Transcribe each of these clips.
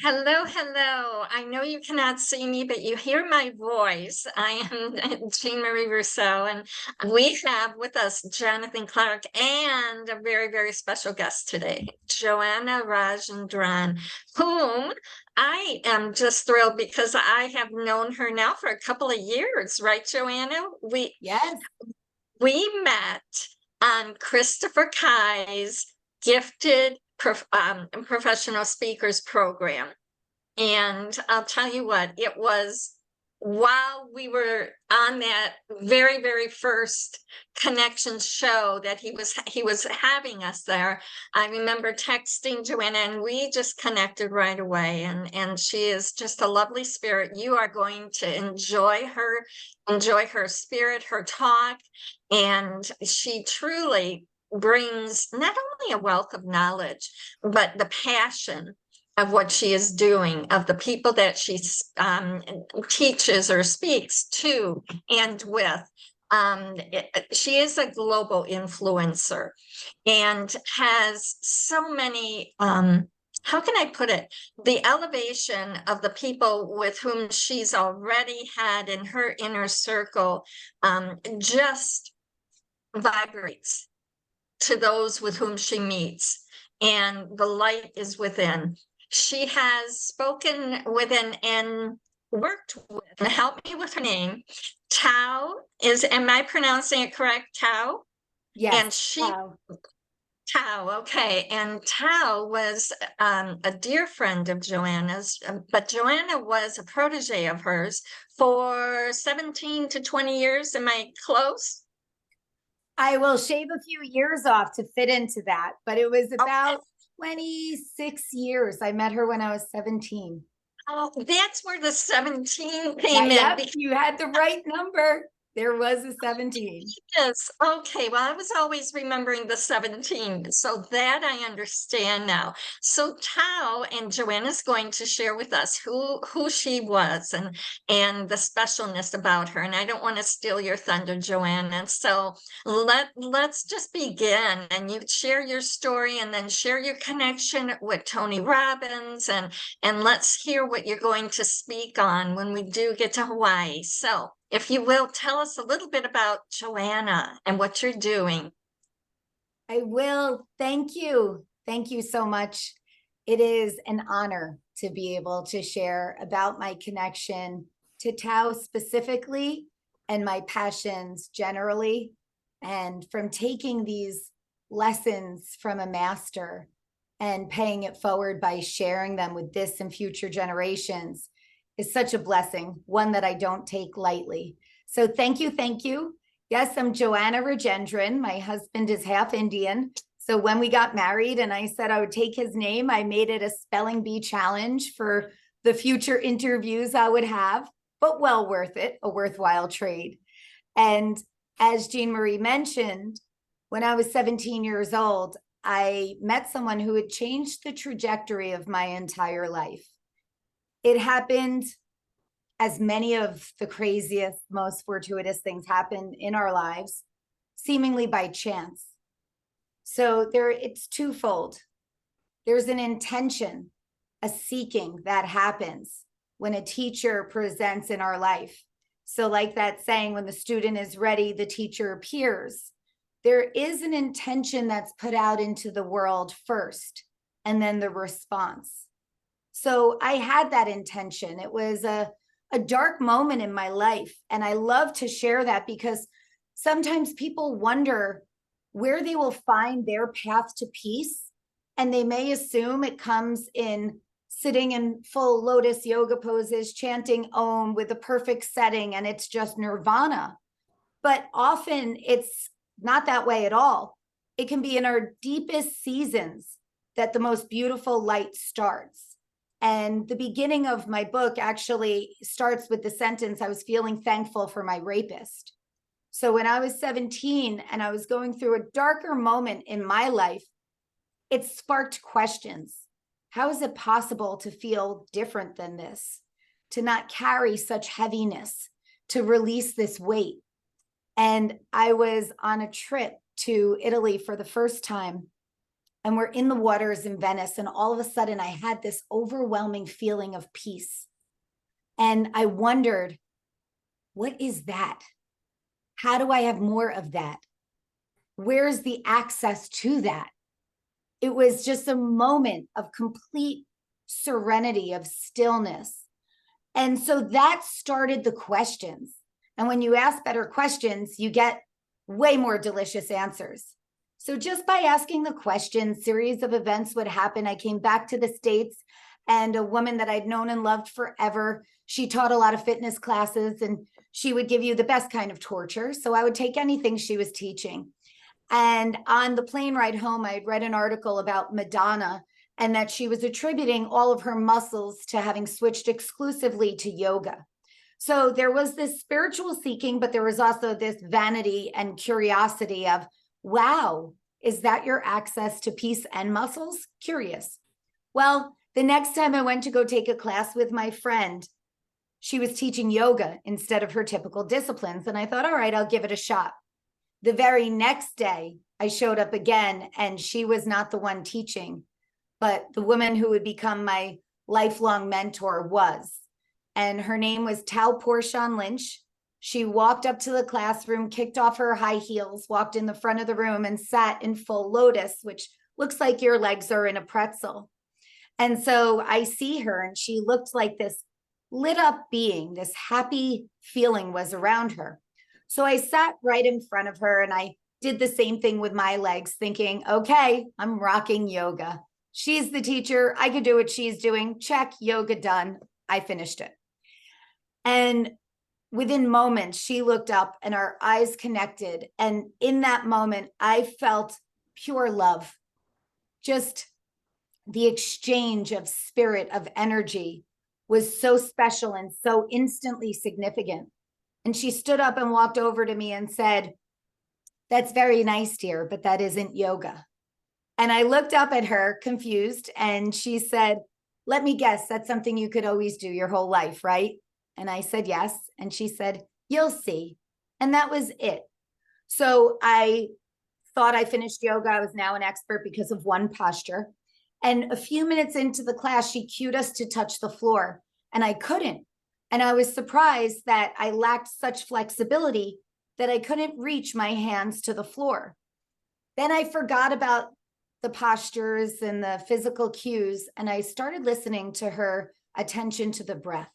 Hello, hello. I know you cannot see me, but you hear my voice. I am Jean Marie Rousseau, and we have with us Jonathan Clark and a very, very special guest today, Joanna Rajendran, whom I am just thrilled because I have known her now for a couple of years, right, Joanna? Yes. We met on Christopher Kai's gifted professional speakers program. And I'll tell you what, it was while we were on that very, very first connection show that he was having us there. I remember texting Joanna and we just connected right away. And she is just a lovely spirit. You are going to enjoy her spirit, her talk, and she truly brings not only a wealth of knowledge, but the passion of what she is doing, of the people that she teaches or speaks to and with. She is a global influencer and has so many, how can I put it? The elevation of the people with whom she's already had in her inner circle just vibrates to those with whom she meets, and the light is within. She has spoken with and worked with, and help me with her name. Am I pronouncing it correct? Tao? Yes. And Wow. Tao, okay. And Tao was a dear friend of Joanna's, but Joanna was a protege of hers for 17 to 20 years. Am I close? I will shave a few years off to fit into that, but it was Okay. about 26 years. I met her when I was 17. Oh, that's where the 17 Yeah, came in. yep, you had the right number. There was a 17. Yes. Okay. Well, I was always remembering the 17, so that I understand now. So Tao and Joanna's going to share with us who she was and the specialness about her. And I don't want to steal your thunder, Joanna. So let's just begin, and you share your story and then share your connection with Tony Robbins, and let's hear what you're going to speak on when we do get to Hawaii. So if you will, tell us a little bit about Joanna and what you're doing. I will. Thank you. Thank you so much. It is an honor to be able to share about my connection to Tao specifically and my passions generally. And from taking these lessons from a master and paying it forward by sharing them with this and future generations is such a blessing, one that I don't take lightly. So thank you, thank you. Yes, I'm Joanna Rajendran. My husband is half Indian. So when we got married and I said I would take his name, I made it a spelling bee challenge for the future interviews I would have, but well worth it, a worthwhile trade. And as Jean Marie mentioned, when I was 17 years old, I met someone who had changed the trajectory of my entire life. It happened, as many of the craziest, most fortuitous things happen in our lives, seemingly by chance. So it's twofold. There's an intention, a seeking that happens when a teacher presents in our life. So like that saying, when the student is ready, the teacher appears. There is an intention that's put out into the world first, and then the response. So I had that intention. It was a dark moment in my life. And I love to share that because sometimes people wonder where they will find their path to peace. And they may assume it comes in sitting in full lotus yoga poses, chanting Om with the perfect setting, and it's just nirvana. But often it's not that way at all. It can be in our deepest seasons that the most beautiful light starts. And the beginning of my book actually starts with the sentence, I was feeling thankful for my rapist. So when I was 17 and I was going through a darker moment in my life, it sparked questions. How is it possible to feel different than this? To not carry such heaviness, to release this weight? And I was on a trip to Italy for the first time. and we're in the waters in Venice. And all of a sudden I had this overwhelming feeling of peace. And I wondered, what is that? How do I have more of that? Where's the access to that? It was just a moment of complete serenity, of stillness. And so that started the questions. And when you ask better questions, you get way more delicious answers. So just by asking the questions, series of events would happen. I came back to the States, and a woman that I'd known and loved forever, she taught a lot of fitness classes, and she would give you the best kind of torture. So I would take anything she was teaching. And on the plane ride home, I had read an article about Madonna, and that she was attributing all of her muscles to having switched exclusively to yoga. So there was this spiritual seeking, but there was also this vanity and curiosity of, wow, is that your access to peace and muscles? Curious. Well, the next time I went to go take a class with my friend, she was teaching yoga instead of her typical disciplines. And I thought, all right, I'll give it a shot. The very next day, I showed up again, and she was not the one teaching, but the woman who would become my lifelong mentor was. And her name was Tao Porchon Lynch. She walked up to the classroom, kicked off her high heels, walked in the front of the room, and sat in full lotus, which looks like your legs are in a pretzel. And so I see her, and she looked like this lit up being. This happy feeling was around her. So I sat right in front of her, and I did the same thing with my legs, thinking, okay, I'm rocking yoga. She's the teacher. I could do what she's doing. Check, yoga done. I finished it. And within moments, she looked up and our eyes connected. And in that moment, I felt pure love. Just the exchange of spirit, of energy was so special and so instantly significant. And she stood up and walked over to me and said, that's very nice, dear, but that isn't yoga. And I looked up at her confused, and she said, let me guess, that's something you could always do your whole life, right? And I said, yes. And she said, you'll see. And that was it. So I thought I finished yoga. I was now an expert because of one posture. And a few minutes into the class, she cued us to touch the floor, and I couldn't. And I was surprised that I lacked such flexibility that I couldn't reach my hands to the floor. Then I forgot about the postures and the physical cues, and I started listening to her attention to the breath.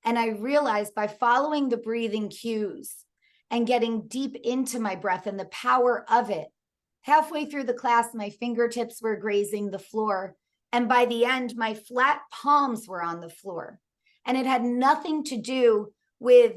And I realized by following the breathing cues and getting deep into my breath and the power of it, halfway through the class, my fingertips were grazing the floor. And by the end, my flat palms were on the floor. And it had nothing to do with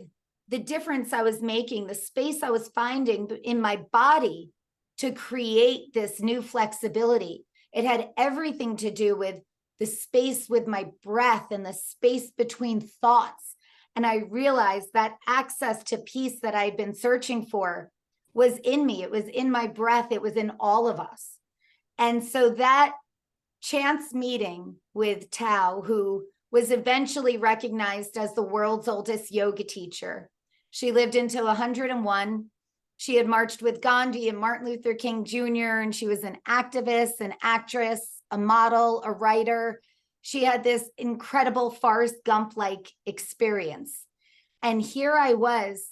the difference I was making, the space I was finding in my body to create this new flexibility. It had everything to do with the space with my breath and the space between thoughts. And I realized that access to peace that I'd been searching for was in me. It was in my breath. It was in all of us. And so that chance meeting with Tao, who was eventually recognized as the world's oldest yoga teacher. She lived into 101. She had marched with Gandhi and Martin Luther King Jr., and she was an activist, an actress, a model, a writer. She had this incredible Forrest Gump-like experience. And here I was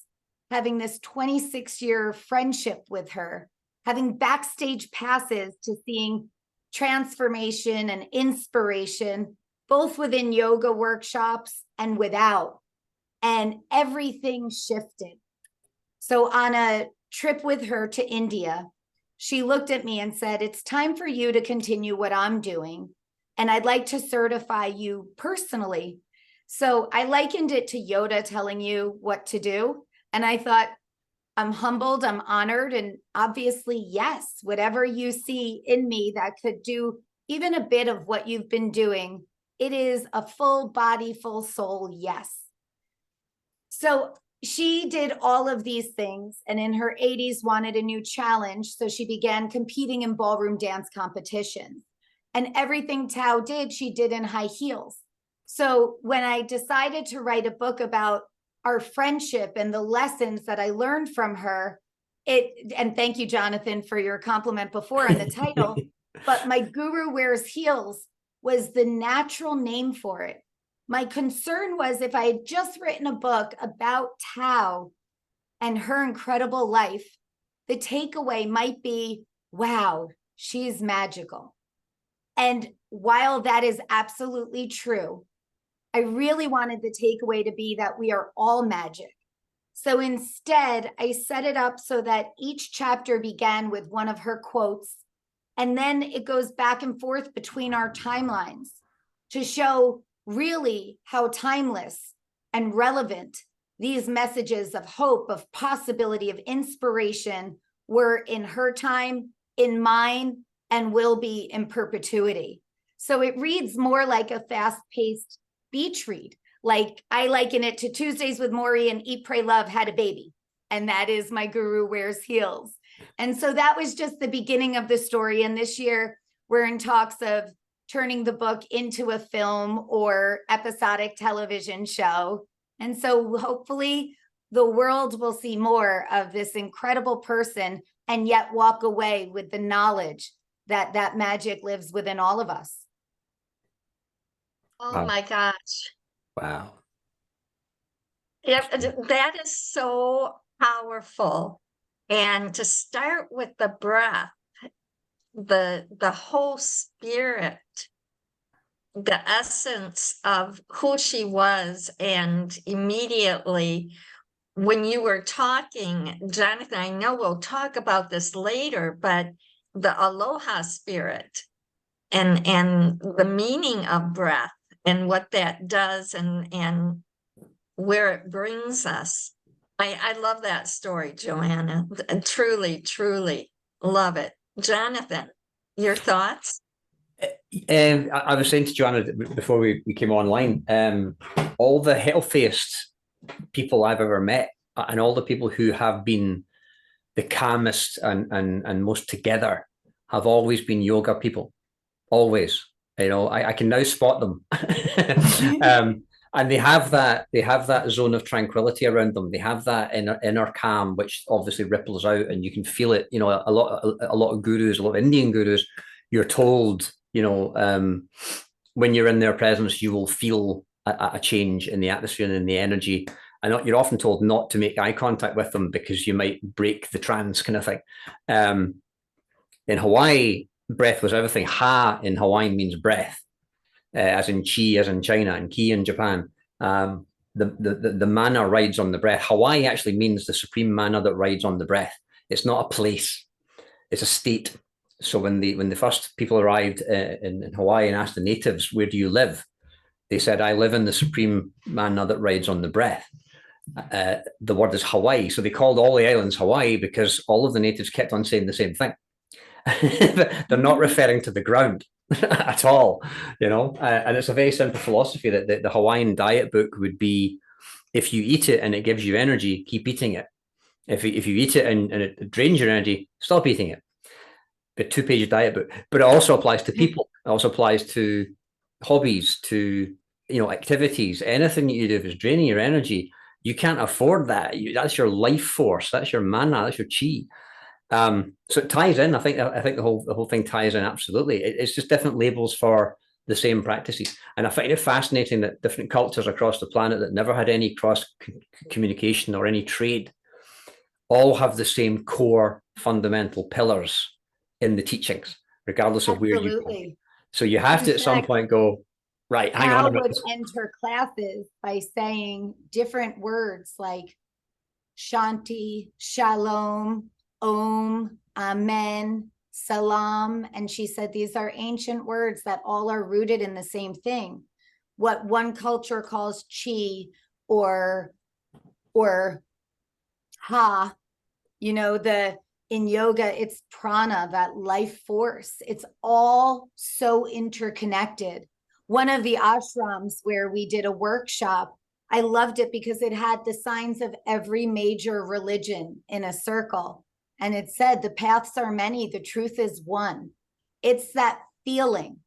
having this 26-year friendship with her, having backstage passes to seeing transformation and inspiration, both within yoga workshops and without. And everything shifted. So on a trip with her to India, she looked at me and said, it's time for you to continue what I'm doing. And I'd like to certify you personally. So I likened it to Yoda telling you what to do. And I thought, I'm humbled, I'm honored. And obviously, yes, whatever you see in me that could do even a bit of what you've been doing, it is a full body, full soul, yes. So she did all of these things, and in her 80s wanted a new challenge. So she began competing in ballroom dance competitions. And everything Tao did, she did in high heels. So when I decided to write a book about our friendship and the lessons that I learned from her, and thank you, Jonathan, for your compliment before on the title. but my guru wears heels was the natural name for it. My concern was if I had just written a book about Tao and her incredible life, the takeaway might be, wow, she's magical. And while that is absolutely true, I really wanted the takeaway to be that we are all magic. So instead, I set it up so that each chapter began with one of her quotes, and then it goes back and forth between our timelines to show really how timeless and relevant these messages of hope, of possibility, of inspiration were in her time, in mine, and will be in perpetuity. So it reads more like a fast-paced beach read. Like I liken it to Tuesdays with Maury and Eat, Pray, Love had a baby. And that is my guru wears heels. And so that was just the beginning of the story. And this year we're in talks of turning the book into a film or episodic television show. And so hopefully the world will see more of this incredible person and yet walk away with the knowledge that that magic lives within all of us. Oh Wow. my gosh. Wow. That is so powerful. And to start with the breath, the whole spirit, the essence of who she was, and immediately when you were talking, Jonathan, I know we'll talk about this later, but the aloha spirit and the meaning of breath and what that does and where it brings us. I love that story, Joanna. Truly, truly love it. Jonathan, your thoughts? I was saying to Joanna before we came online, all the healthiest people I've ever met and all the people who have been the calmest and most together have always been yoga people. Always. You know, I can now spot them. And they have that zone of tranquility around them. They have that inner calm, which obviously ripples out, and you can feel it. You know, a lot of gurus, a lot of Indian gurus, you're told, you know, when you're in their presence, you will feel a change in the atmosphere and in the energy. And you're often told not to make eye contact with them because you might break the trance, kind of thing. In Hawaii, breath was everything. Ha in Hawaiian means breath, as in chi, as in China, and ki in Japan. The mana rides on the breath. Hawaii actually means the supreme mana that rides on the breath. It's not a place; it's a state. So when the first people arrived in Hawaii and asked the natives, "Where do you live?" they said, "I live in the supreme mana that rides on the breath." The word is Hawaii, so they called all the islands Hawaii because all of the natives kept on saying the same thing. They're not referring to the ground at all, you know. And it's a very simple philosophy that the Hawaiian diet book would be: if you eat it and it gives you energy, keep eating it. If you eat it and it drains your energy, stop eating it. A 2-page diet book. But it also applies to people. It also applies to hobbies, to, you know, activities. Anything you do, if it's draining your energy, you can't afford that. That's your life force. That's your mana. That's your chi. So it ties in. I think the whole thing ties in absolutely. It's just different labels for the same practices, and I find it fascinating that different cultures across the planet that never had any cross communication or any trade all have the same core fundamental pillars in the teachings, regardless of where you go. So you have to at some point go, right, hang on a minute. Would end her classes by saying different words like Shanti, Shalom, Om, Amen, Salam. And she said these are ancient words that all are rooted in the same thing. What one culture calls chi or ha, you know, in yoga, it's prana, that life force. It's all so interconnected. One of the ashrams where we did a workshop, I loved it because it had the signs of every major religion in a circle. And it said, the paths are many, the truth is one. It's that feeling,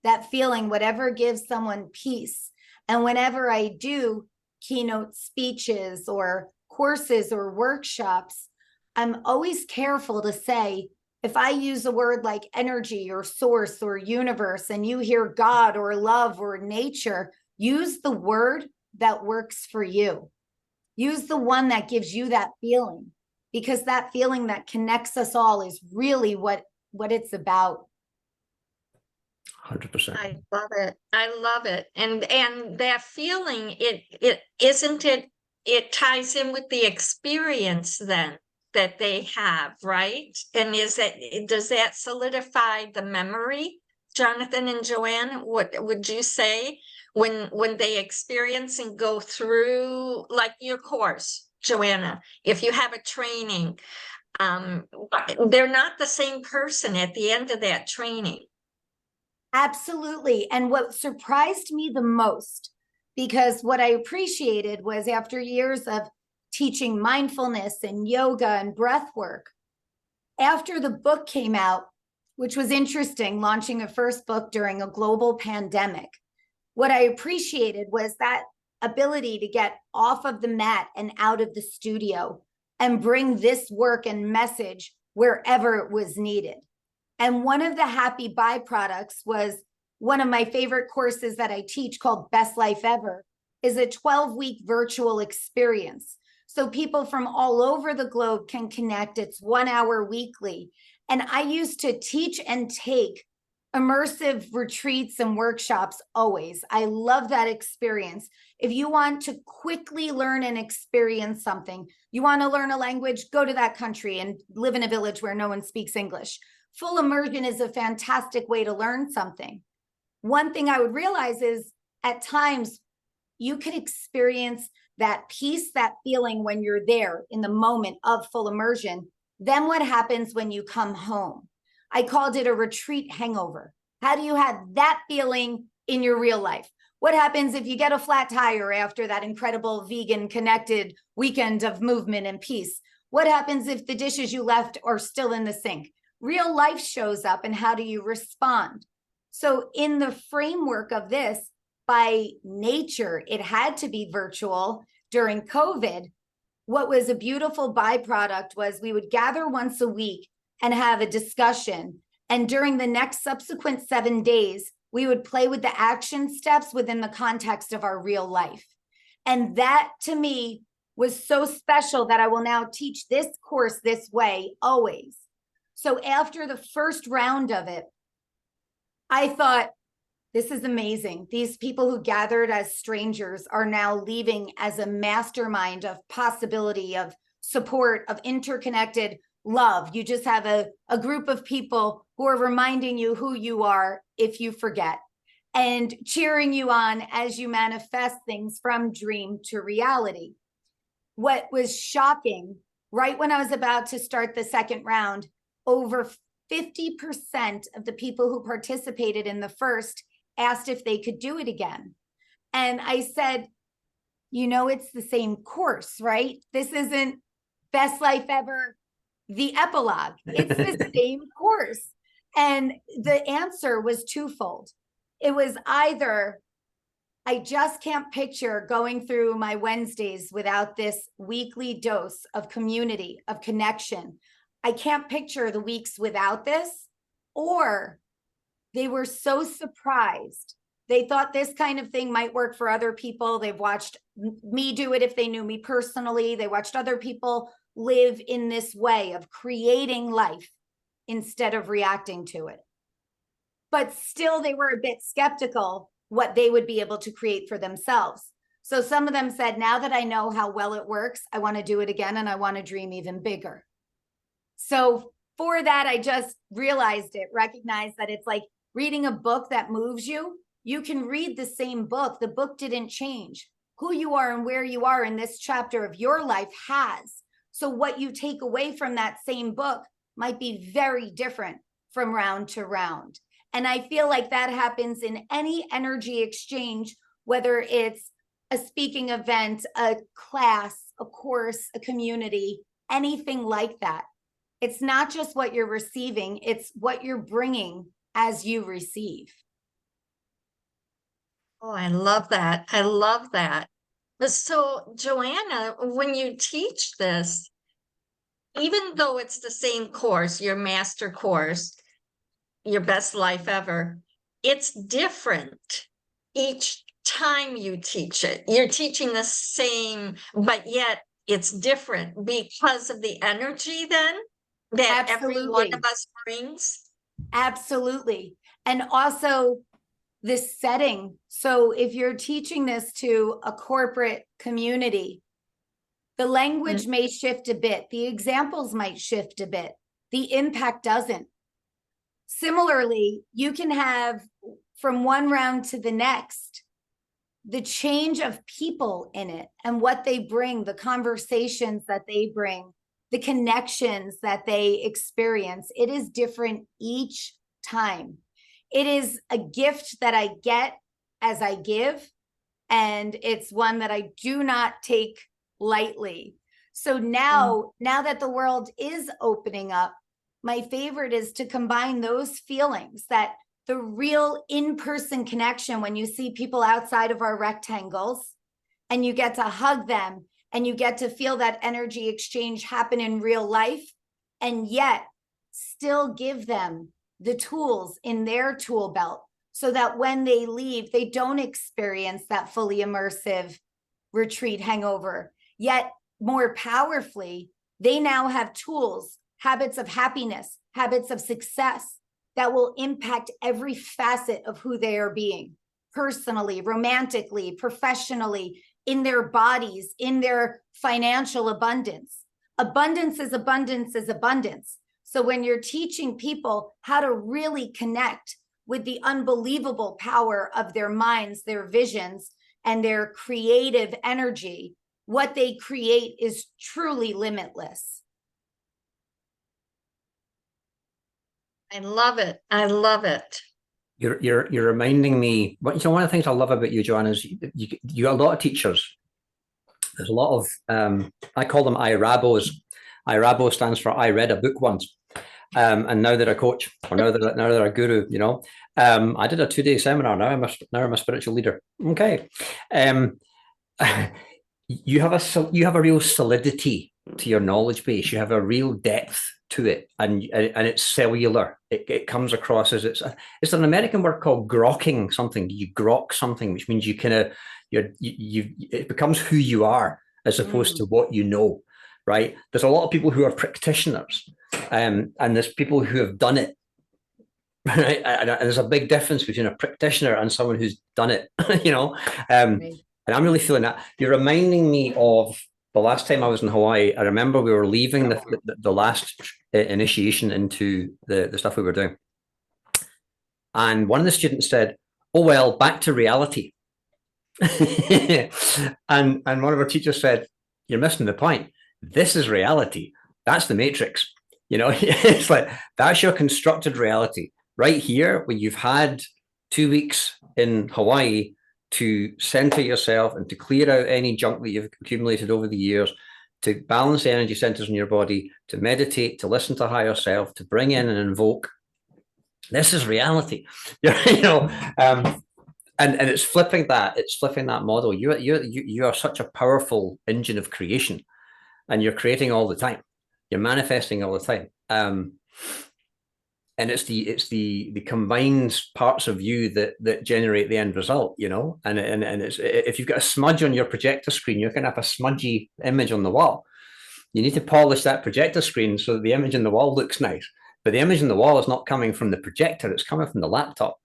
whatever gives someone peace. And whenever I do keynote speeches or courses or workshops, I'm always careful to say, If I use a word like energy or source or universe, and you hear God or love or nature, use the word that works for you. Use the one that gives you that feeling, because that feeling that connects us all is really what it's about. 100%. I love it. I love it. And that feeling, it isn't it, it ties in with the experience then that they have, right? And does that solidify the memory, Jonathan and Joanne? What would you say when they experience and go through, like your course, Joanna, if you have a training, they're not the same person at the end of that training. Absolutely. And what surprised me the most, because what I appreciated was, after years of teaching mindfulness and yoga and breath work, after the book came out, which was interesting, launching a first book during a global pandemic, what I appreciated was that ability to get off of the mat and out of the studio and bring this work and message wherever it was needed. And one of the happy byproducts was one of my favorite courses that I teach, called Best Life Ever, is a 12-week virtual experience. So people from all over the globe can connect. It's 1 hour weekly. And I used to teach and take immersive retreats and workshops always. I love that experience. If you want to quickly learn and experience something, you want to learn a language, go to that country and live in a village where no one speaks English. Full immersion is a fantastic way to learn something. One thing I would realize is, at times you could experience that peace, that feeling when you're there in the moment of full immersion. Then what happens when you come home? I called it a retreat hangover. How do you have that feeling in your real life? What happens if you get a flat tire after that incredible vegan connected weekend of movement and peace? What happens if the dishes you left are still in the sink? Real life shows up, and how do you respond? So in the framework of this, by nature, it had to be virtual during COVID. What was a beautiful byproduct was we would gather once a week and have a discussion. And during the next subsequent 7 days, we would play with the action steps within the context of our real life. And that, to me, was so special that I will now teach this course this way always. So after the first round of it, I thought, this is amazing. These people who gathered as strangers are now leaving as a mastermind of possibility, of support, of interconnected love. You just have a group of people who are reminding you who you are if you forget, and cheering you on as you manifest things from dream to reality. What was shocking, right when I was about to start the second round, over 50% of the people who participated in the first asked if they could do it again. And I said, it's the same course, right? This isn't Best Life Ever, the epilogue. It's the same course. And the answer was twofold. It was either, I just can't picture going through my Wednesdays without this weekly dose of community, of connection. I can't picture the weeks without this. Or they were so surprised. They thought this kind of thing might work for other people. They've watched me do it if they knew me personally. They watched other people live in this way of creating life instead of reacting to it. But still, they were a bit skeptical what they would be able to create for themselves. So some of them said, now that I know how well it works, I want to do it again, and I want to dream even bigger. So for that, I just realized it, recognized that it's like reading a book that moves you. You can read the same book. The book didn't change. Who you are and where you are in this chapter of your life has. So what you take away from that same book might be very different from round to round. And I feel like that happens in any energy exchange, whether it's a speaking event, a class, a course, a community, anything like that. It's not just what you're receiving, it's what you're bringing as you receive. Oh, I love that. I love that. So, Joanna, when you teach this, even though it's the same course, your master course, your best life ever, it's different each time you teach it. You're teaching the same, but yet it's different because of the energy then that every one of Absolutely. us brings. Absolutely. And also this setting. So if you're teaching this to a corporate community, the language may shift a bit. The examples might shift a bit. The impact doesn't. Similarly, you can have from one round to the next, the change of people in it and what they bring, the conversations that they bring, the connections that they experience. It is different each time. It is a gift that I get as I give, and it's one that I do not take lightly. So now that the world is opening up, my favorite is to combine those feelings, that the real in-person connection when you see people outside of our rectangles and you get to hug them and you get to feel that energy exchange happen in real life, and yet still give them the tools in their tool belt so that when they leave, they don't experience that fully immersive retreat hangover. Yet more powerfully, they now have tools, habits of happiness, habits of success that will impact every facet of who they are being, personally, romantically, professionally, in their bodies, in their financial abundance. Abundance is abundance is abundance. So when you're teaching people how to really connect with the unbelievable power of their minds, their visions, and their creative energy, what they create is truly limitless. I love it. I love it. You're reminding me. One of the things I love about you, Joanna, is you got a lot of teachers. There's a lot of I call them IRABOs. IRABO stands for I read a book once, and now they're a coach, or now they're a guru. You know, I did a 2-day seminar. Now I'm a spiritual leader. Okay, you have a real solidity to your knowledge base. You have a real depth to it, and it's cellular. It comes across as it's an American word called grokking something. You grok something, which means you kind of it becomes who you are as opposed to what you know, right? There's a lot of people who are practitioners, and there's people who have done it, right? And there's a big difference between a practitioner and someone who's done it, you know. Right. And I'm really feeling that. You're reminding me of the last time I was in Hawaii. I remember we were leaving the last initiation into the stuff we were doing. And one of the students said, "Oh, well, back to reality." and one of our teachers said, "You're missing the point. This is reality. That's the matrix." You know, it's like, that's your constructed reality. Right here, when you've had 2 weeks in Hawaii to center yourself and to clear out any junk that you've accumulated over the years, to balance the energy centers in your body, to meditate, to listen to higher self, to bring in and invoke. This is reality. You know, and it's flipping that. It's flipping that model. You are such a powerful engine of creation, and you're creating all the time. You're manifesting all the time. And it's the combined parts of you that generate the end result, you know. And it's, if you've got a smudge on your projector screen, you're going to have a smudgy image on the wall. You need to polish that projector screen so that the image on the wall looks nice. But the image on the wall is not coming from the projector; it's coming from the laptop,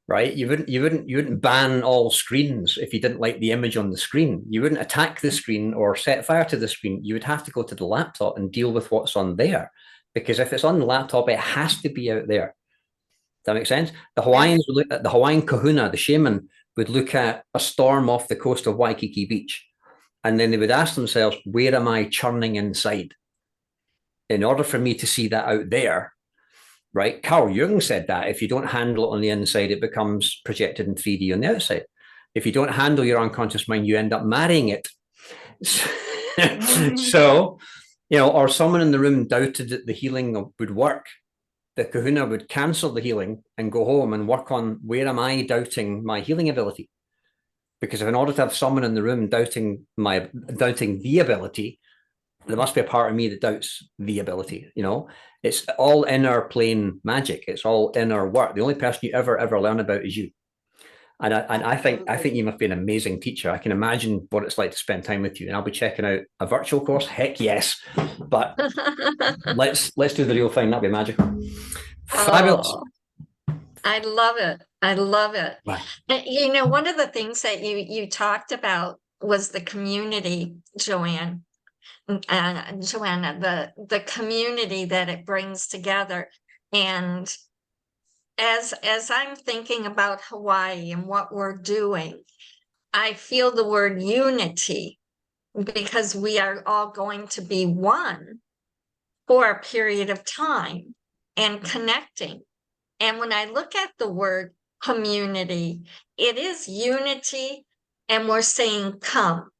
right? You wouldn't ban all screens if you didn't like the image on the screen. You wouldn't attack the screen or set fire to the screen. You would have to go to the laptop and deal with what's on there. Because if it's on the laptop, it has to be out there. Does that make sense? The Hawaiians would look at the Hawaiian kahuna, the shaman, would look at a storm off the coast of Waikiki Beach. And then they would ask themselves, where am I churning inside? In order for me to see that out there, right? Carl Jung said that if you don't handle it on the inside, it becomes projected in 3D on the outside. If you don't handle your unconscious mind, you end up marrying it. So, you know, or someone in the room doubted that the healing would work. The kahuna would cancel the healing and go home and work on, where am I doubting my healing ability? Because if in order to have someone in the room doubting the ability, there must be a part of me that doubts the ability. You know, it's all inner plane magic. It's all inner work. The only person you ever learn about is you. And I think you must be an amazing teacher. I can imagine what it's like to spend time with you. And I'll be checking out a virtual course. Heck yes. But let's do the real thing. That'd be magical. Fabulous. Oh, I love it. I love it. Wow. You know, one of the things that you talked about was the community, Joanna, the community that it brings together. And as I'm thinking about Hawaii and what we're doing, I feel the word unity, because we are all going to be one for a period of time and connecting. And when I look at the word community, it is unity, and we're saying come.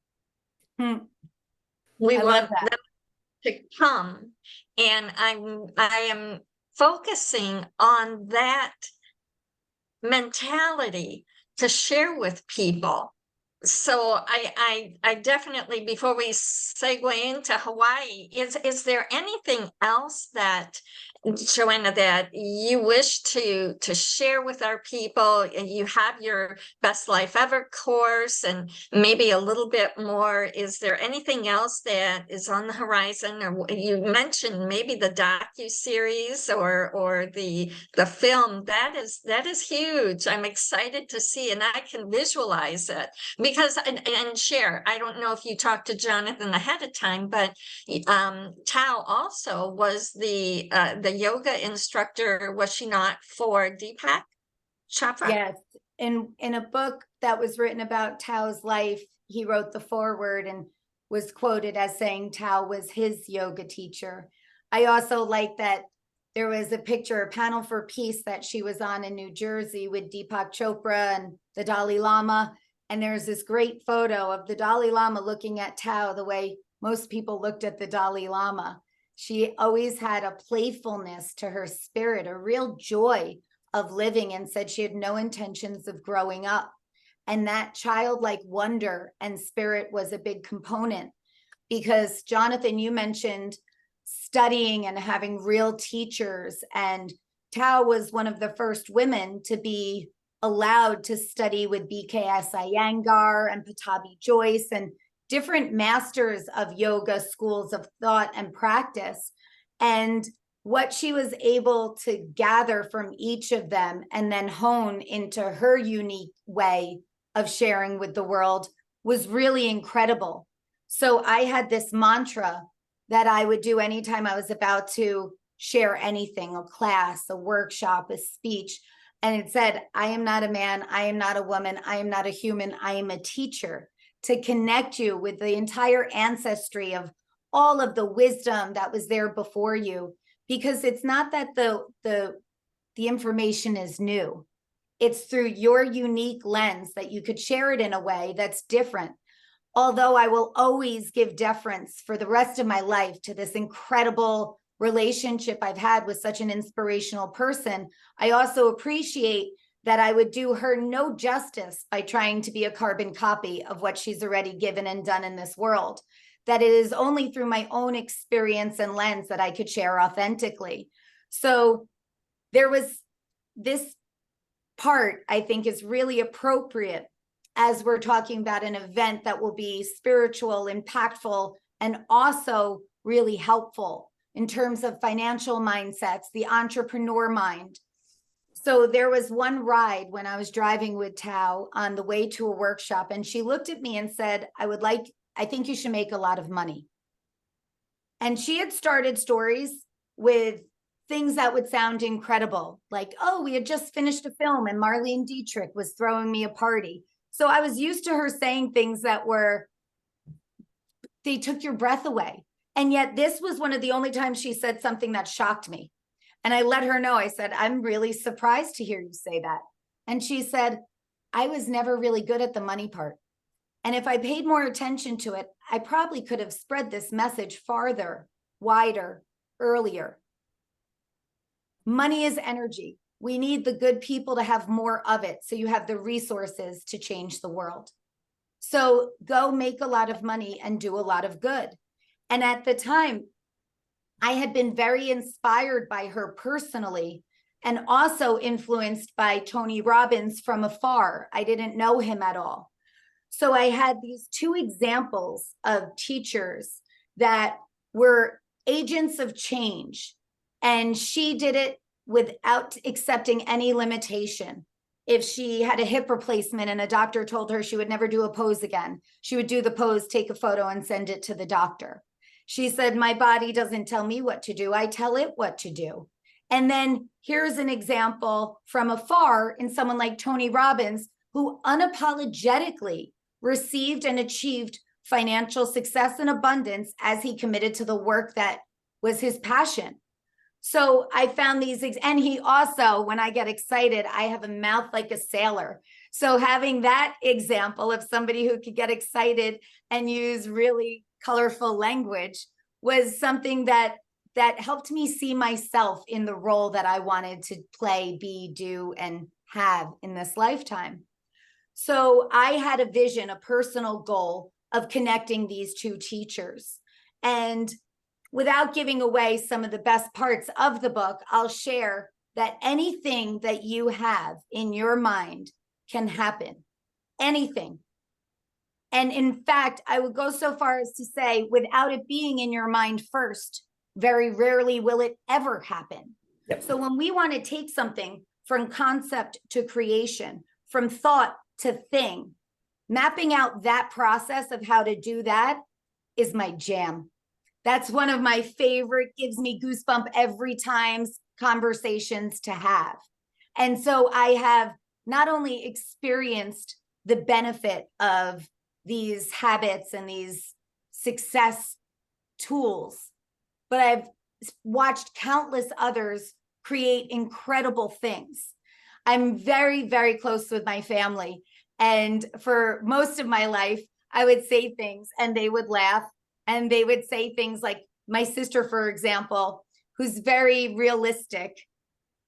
We want them to come, and I am focusing on that mentality to share with people. So I definitely, before we segue into Hawaii, is there anything else that, Joanna, that you wish to share with our people? You have your Best Life Ever course, and maybe a little bit more. Is there anything else that is on the horizon? Or you mentioned maybe the docu-series or the film. That is huge. I'm excited to see, and I can visualize it. Because and share, I don't know if you talked to Jonathan ahead of time, but Tao also was the yoga instructor, was she not, for Deepak Chopra? Yes. In a book that was written about Tao's life, he wrote the foreword and was quoted as saying Tao was his yoga teacher. I also like that there was a picture, a panel for peace that she was on in New Jersey with Deepak Chopra and the Dalai Lama. And there's this great photo of the Dalai Lama looking at Tao the way most people looked at the Dalai Lama. She always had a playfulness to her spirit, a real joy of living, and said she had no intentions of growing up. And that childlike wonder and spirit was a big component. Because Jonathan, you mentioned studying and having real teachers, and Tao was one of the first women to be allowed to study with BKS Iyengar and Patabi Joyce and different masters of yoga schools of thought and practice. And what she was able to gather from each of them and then hone into her unique way of sharing with the world was really incredible. So I had this mantra that I would do anytime I was about to share anything, a class, a workshop, a speech. And it said, I am not a man, I am not a woman, I am not a human, I am a teacher, to connect you with the entire ancestry of all of the wisdom that was there before you. Because it's not that the information is new. It's through your unique lens that you could share it in a way that's different. Although I will always give deference for the rest of my life to this incredible relationship I've had with such an inspirational person, I also appreciate that I would do her no justice by trying to be a carbon copy of what she's already given and done in this world. That it is only through my own experience and lens that I could share authentically. So there was this part, I think, is really appropriate as we're talking about an event that will be spiritual, impactful, and also really helpful in terms of financial mindsets, the entrepreneur mind. So there was one ride when I was driving with Tao on the way to a workshop, and she looked at me and said, I think you should make a lot of money. And she had started stories with things that would sound incredible, like, oh, we had just finished a film and Marlene Dietrich was throwing me a party. So I was used to her saying things that they took your breath away. And yet this was one of the only times she said something that shocked me. And I let her know, I said, I'm really surprised to hear you say that. And she said, I was never really good at the money part. And if I paid more attention to it, I probably could have spread this message farther, wider, earlier. Money is energy. We need the good people to have more of it, so you have the resources to change the world. So go make a lot of money and do a lot of good. And at the time, I had been very inspired by her personally, and also influenced by Tony Robbins from afar. I didn't know him at all. So I had these two examples of teachers that were agents of change, and she did it without accepting any limitation. If she had a hip replacement and a doctor told her she would never do a pose again, she would do the pose, take a photo, and send it to the doctor. She said, my body doesn't tell me what to do, I tell it what to do. And then here's an example from afar in someone like Tony Robbins, who unapologetically received and achieved financial success and abundance as he committed to the work that was his passion. So I found these, and he also, when I get excited, I have a mouth like a sailor. So having that example of somebody who could get excited and use really colorful language was something that helped me see myself in the role that I wanted to play, be, do, and have in this lifetime. So I had a vision, a personal goal of connecting these two teachers. And without giving away some of the best parts of the book, I'll share that anything that you have in your mind can happen. Anything. And in fact, I would go so far as to say, without it being in your mind first, very rarely will it ever happen. Yep. So when we want to take something from concept to creation, from thought to thing, mapping out that process of how to do that is my jam. That's one of my favorite, gives me goosebump every time conversations to have. And so I have not only experienced the benefit of these habits and these success tools, but I've watched countless others create incredible things. I'm very, very close with my family. And for most of my life, I would say things and they would laugh, and they would say things like, my sister, for example, who's very realistic,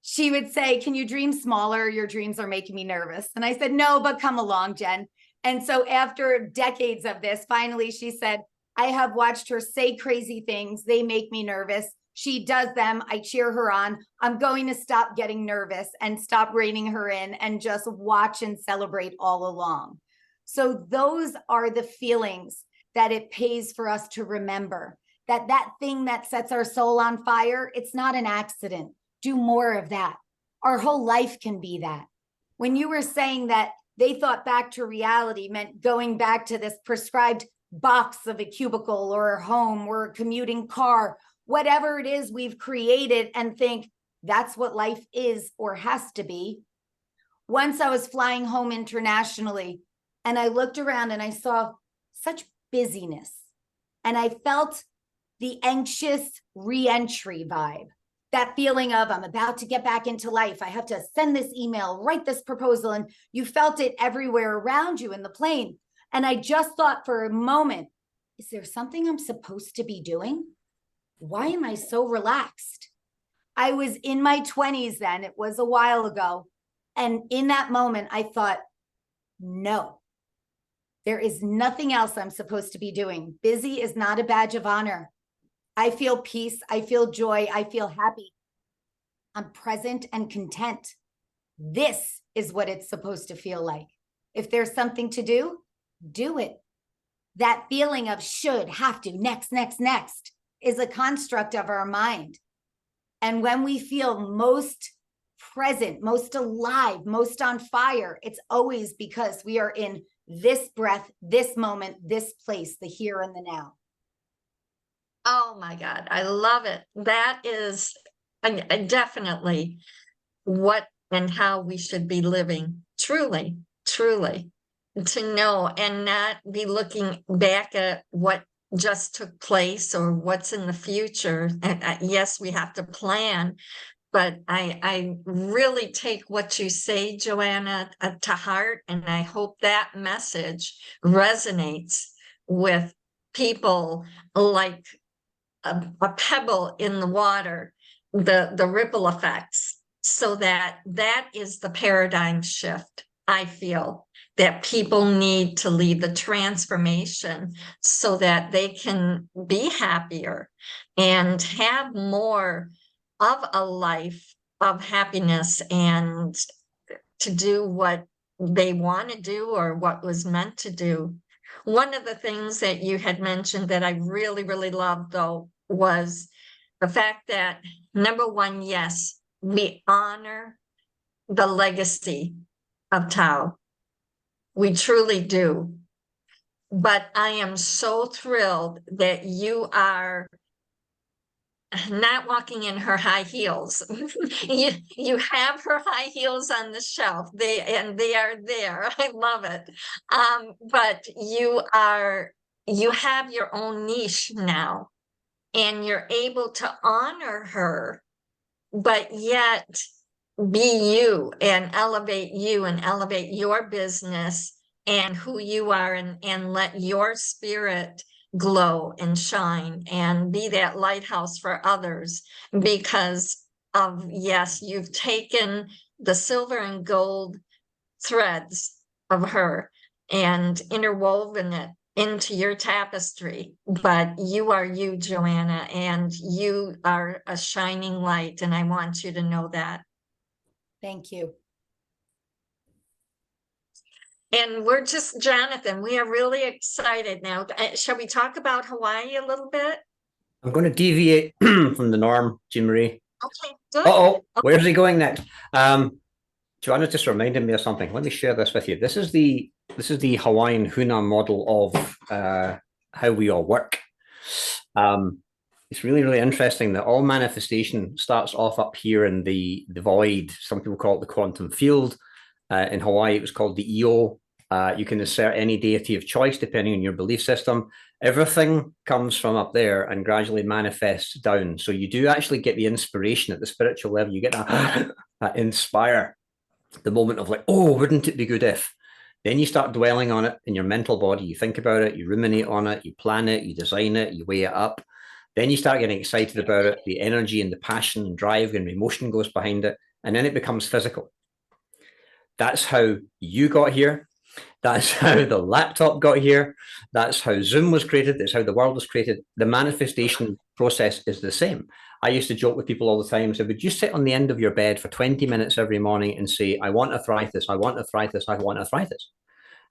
she would say, can you dream smaller? Your dreams are making me nervous. And I said, no, but come along, Jen. And so after decades of this, finally, she said, I have watched her say crazy things. They make me nervous. She does them. I cheer her on. I'm going to stop getting nervous and stop reining her in and just watch and celebrate all along. So those are the feelings that it pays for us to remember, that that thing that sets our soul on fire, it's not an accident. Do more of that. Our whole life can be that. When you were saying that they thought back to reality meant going back to this prescribed box of a cubicle or a home or a commuting car, whatever it is we've created, and think that's what life is or has to be. Once I was flying home internationally and I looked around and I saw such busyness, and I felt the anxious re-entry vibe, that feeling of I'm about to get back into life. I have to send this email, write this proposal, and you felt it everywhere around you in the plane. And I just thought for a moment, is there something I'm supposed to be doing? Why am I so relaxed? I was in my 20s then, it was a while ago. And in that moment, I thought, no, there is nothing else I'm supposed to be doing. Busy is not a badge of honor. I feel peace. I feel joy. I feel happy. I'm present and content. This is what it's supposed to feel like. If there's something to do it. That feeling of should, have to, next is a construct of our mind. And when we feel most present, most alive, most on fire, it's always because we are in this breath, this moment, this place, the here and the now. Oh my God, I love it. That is definitely what and how we should be living. Truly, truly, to know and not be looking back at what just took place or what's in the future. And yes, we have to plan, but I really take what you say, Joanna, to heart, and I hope that message resonates with people like a pebble in the water, the ripple effects, so that is the paradigm shift, I feel, that people need to lead the transformation so that they can be happier and have more of a life of happiness and to do what they want to do or what was meant to do. One of the things that you had mentioned that I really, really loved, though, was the fact that, number one, yes, we honor the legacy of Tao. We truly do. But I am so thrilled that you are not walking in her high heels. you have her high heels on the shelf. They are there. I love it. But you have your own niche now, and you're able to honor her, but yet be you and elevate your business and who you are, and let your spirit glow and shine and be that lighthouse for others, because of, yes, you've taken the silver and gold threads of her and interwoven it into your tapestry. But you are you, Joanna, and you are a shining light, and I want you to know that. Thank you. And we're just, Jonathan, we are really excited now. Shall we talk about Hawaii a little bit? I'm going to deviate from the norm, Jean Marie. Okay, good. Okay. Where's he going next? Joanna just reminded me of something. Let me share this with you. This is the Hawaiian Huna model of how we all work. It's really, really interesting that all manifestation starts off up here in the void. Some people call it the quantum field. In Hawaii, it was called the EO. You can assert any deity of choice depending on your belief system. Everything comes from up there and gradually manifests down. So you do actually get the inspiration at the spiritual level. You get that inspire, the moment of like, oh, wouldn't it be good if? Then you start dwelling on it in your mental body. You think about it, you ruminate on it, you plan it, you design it, you weigh it up. Then you start getting excited about it, the energy and the passion and drive and emotion goes behind it. And then it becomes physical. That's how you got here. That's how the laptop got here. That's how Zoom was created. That's how the world was created. The manifestation process is the same. I used to joke with people all the time. So would you sit on the end of your bed for 20 minutes every morning and say, I want arthritis, I want arthritis, I want arthritis?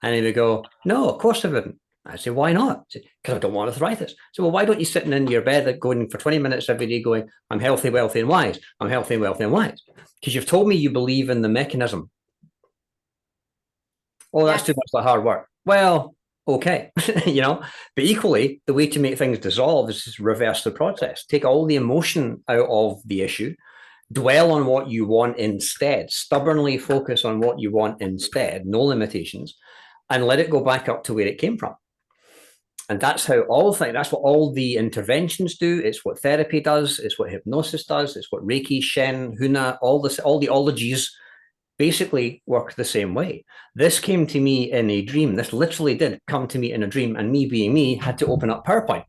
And they would go, no, of course I wouldn't. I say, why not? Because I don't want arthritis. So, well, why don't you sitting in your bed going for 20 minutes every day going, I'm healthy, wealthy, and wise. I'm healthy, wealthy, and wise. Because you've told me you believe in the mechanism. Oh, that's too much like hard work. Well, okay, but equally, the way to make things dissolve is just reverse the process. Take all the emotion out of the issue, dwell on what you want instead, stubbornly focus on what you want instead, no limitations, and let it go back up to where it came from. And that's how that's what all the interventions do. It's what therapy does. It's what hypnosis does. It's what Reiki, Shen, Huna, all the ologies basically work the same way. This came to me in a dream. This literally did come to me in a dream, and me being me had to open up PowerPoint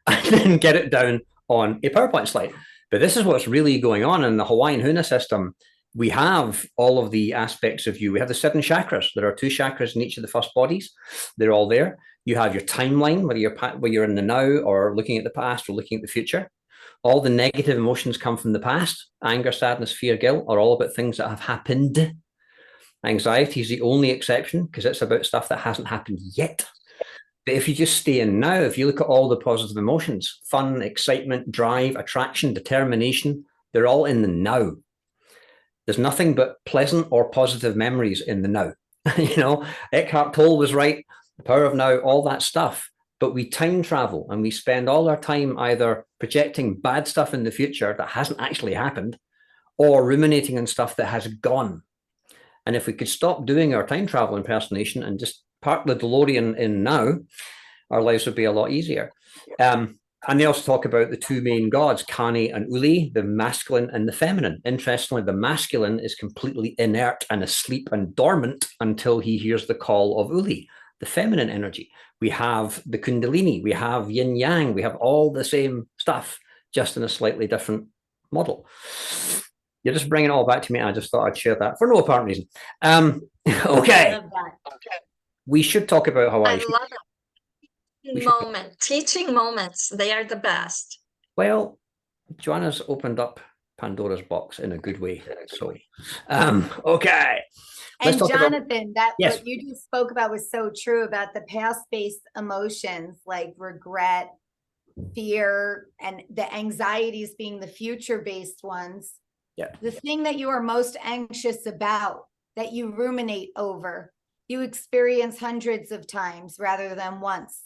and then get it down on a PowerPoint slide. But this is what's really going on in the Hawaiian Huna system. We have all of the aspects of you. We have the 7 chakras. There are 2 chakras in each of the first bodies. They're all there. You have your timeline, whether you're in the now or looking at the past or looking at the future. All the negative emotions come from the past. Anger, sadness, fear, guilt are all about things that have happened. Anxiety is the only exception because it's about stuff that hasn't happened yet. But if you just stay in now, if you look at all the positive emotions, fun, excitement, drive, attraction, determination, they're all in the now. There's nothing but pleasant or positive memories in the now. Eckhart Tolle was right. The power of now, all that stuff. But we time travel and we spend all our time either projecting bad stuff in the future that hasn't actually happened or ruminating on stuff that has gone. And if we could stop doing our time travel impersonation and just park the DeLorean in now, our lives would be a lot easier. And they also talk about the 2 main gods, Kane and Uli, the masculine and the feminine. Interestingly, the masculine is completely inert and asleep and dormant until he hears the call of Uli, the feminine energy. We have the Kundalini, we have yin yang, we have all the same stuff, just in a slightly different model. You're just bringing it all back to me, and I just thought I'd share that for no apparent reason. Okay. I love that. We should talk about Hawaii. I love it. Teaching moments, they are the best. Well, Joanna's opened up Pandora's box in a good way. So, okay. And Jonathan, yes. What you just spoke about was so true about the past-based emotions like regret, fear, and the anxieties being the future-based ones. Yeah. The thing that you are most anxious about, that you ruminate over, you experience hundreds of times rather than once.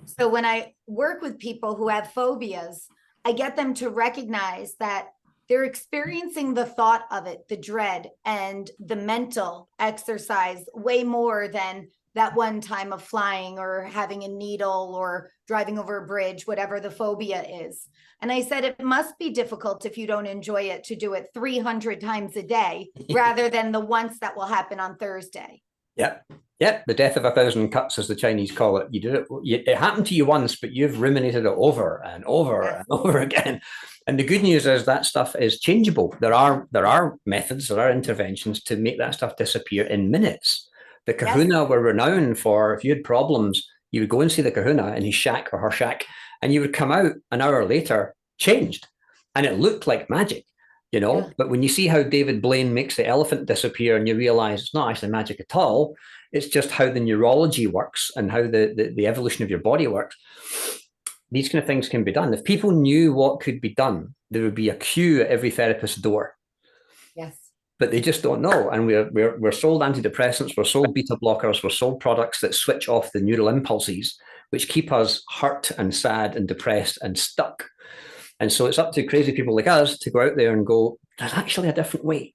So when I work with people who have phobias, I get them to recognize that they're experiencing the thought of it, the dread and the mental exercise way more than that one time of flying or having a needle or driving over a bridge, whatever the phobia is. And I said, it must be difficult if you don't enjoy it to do it 300 times a day rather than the once that will happen on Thursday. Yeah. Yeah. The death of 1,000 cuts, as the Chinese call it. You do it. It happened to you once, but you've ruminated it over and over and over again. And the good news is that stuff is changeable. There are methods, there are interventions to make that stuff disappear in minutes. The kahuna were renowned for, if you had problems, you would go and see the kahuna in his shack or her shack, and you would come out an hour later changed. And it looked like magic, you know. Yeah. But when you see how David Blaine makes the elephant disappear and you realize it's not actually magic at all, it's just how the neurology works and how the evolution of your body works. These kind of things can be done. If people knew what could be done, there would be a queue at every therapist's door. Yes. But they just don't know. And we're sold antidepressants, we're sold beta blockers, we're sold products that switch off the neural impulses, which keep us hurt and sad and depressed and stuck. And so it's up to crazy people like us to go out there and go, there's actually a different way.